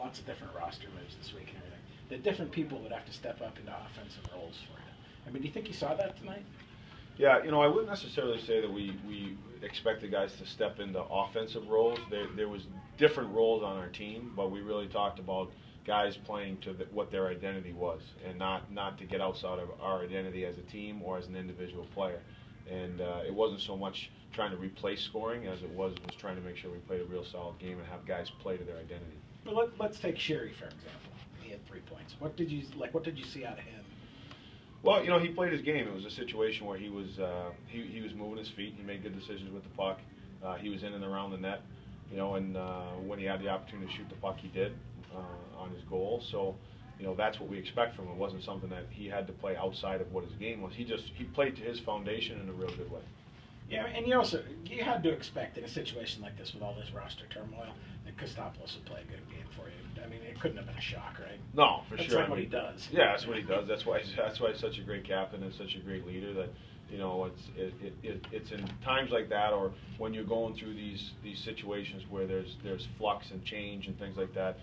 lots of different roster moves this week and everything. The different people would have to step up into offensive roles for you. I mean, do you think you saw that tonight? Yeah, I wouldn't necessarily say that we expected guys to step into offensive roles. There was different roles on our team, but we really talked about guys playing to what their identity was, and not to get outside of our identity as a team or as an individual player. And it wasn't so much trying to replace scoring as it was trying to make sure we played a real solid game and have guys play to their identity. Well, let's take Sherry for example. He had 3 points. What did you see out of him? Well, he played his game. It was a situation where he was moving his feet. He made good decisions with the puck. He was in and around the net, and when he had the opportunity to shoot the puck, he did on his goal. So, that's what we expect from him. It wasn't something that he had to play outside of what his game was. He played to his foundation in a real good way. Yeah, and you had to expect in a situation like this with all this roster turmoil that Kostopoulos would play a good game for you. I mean, it couldn't have been a shock, right? No, for that's sure. That's what he does. Yeah, that's what he does. That's why he's such a great captain and such a great leader. That it's in times like that, or when you're going through these situations where there's flux and change and things like that.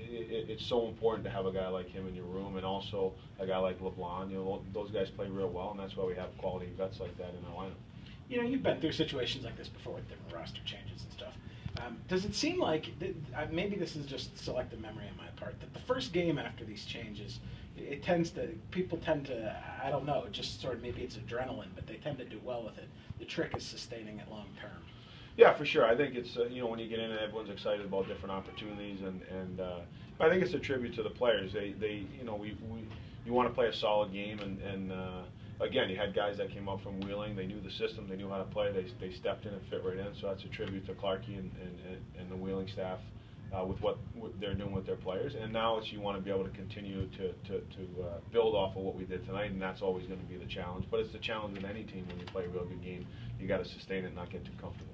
It's so important to have a guy like him in your room, and also a guy like LeBlanc. Those guys play real well, and that's why we have quality vets like that in our lineup. You've been through situations like this before with different roster changes and stuff. Does it seem like, maybe this is just selective memory on my part, that the first game after these changes, people tend to, I don't know, just sort of maybe it's adrenaline, but they tend to do well with it. The trick is sustaining it long term. Yeah, for sure. I think it's when you get in, everyone's excited about different opportunities, and I think it's a tribute to the players. You want to play a solid game, and again, you had guys that came up from Wheeling. They knew the system. They knew how to play. They stepped in and fit right in. So that's a tribute to Clarkie and the Wheeling staff with what they're doing with their players. And now you want to be able to continue to build off of what we did tonight, and that's always going to be the challenge. But it's the challenge with any team when you play a real good game. You got to sustain it and not get too comfortable.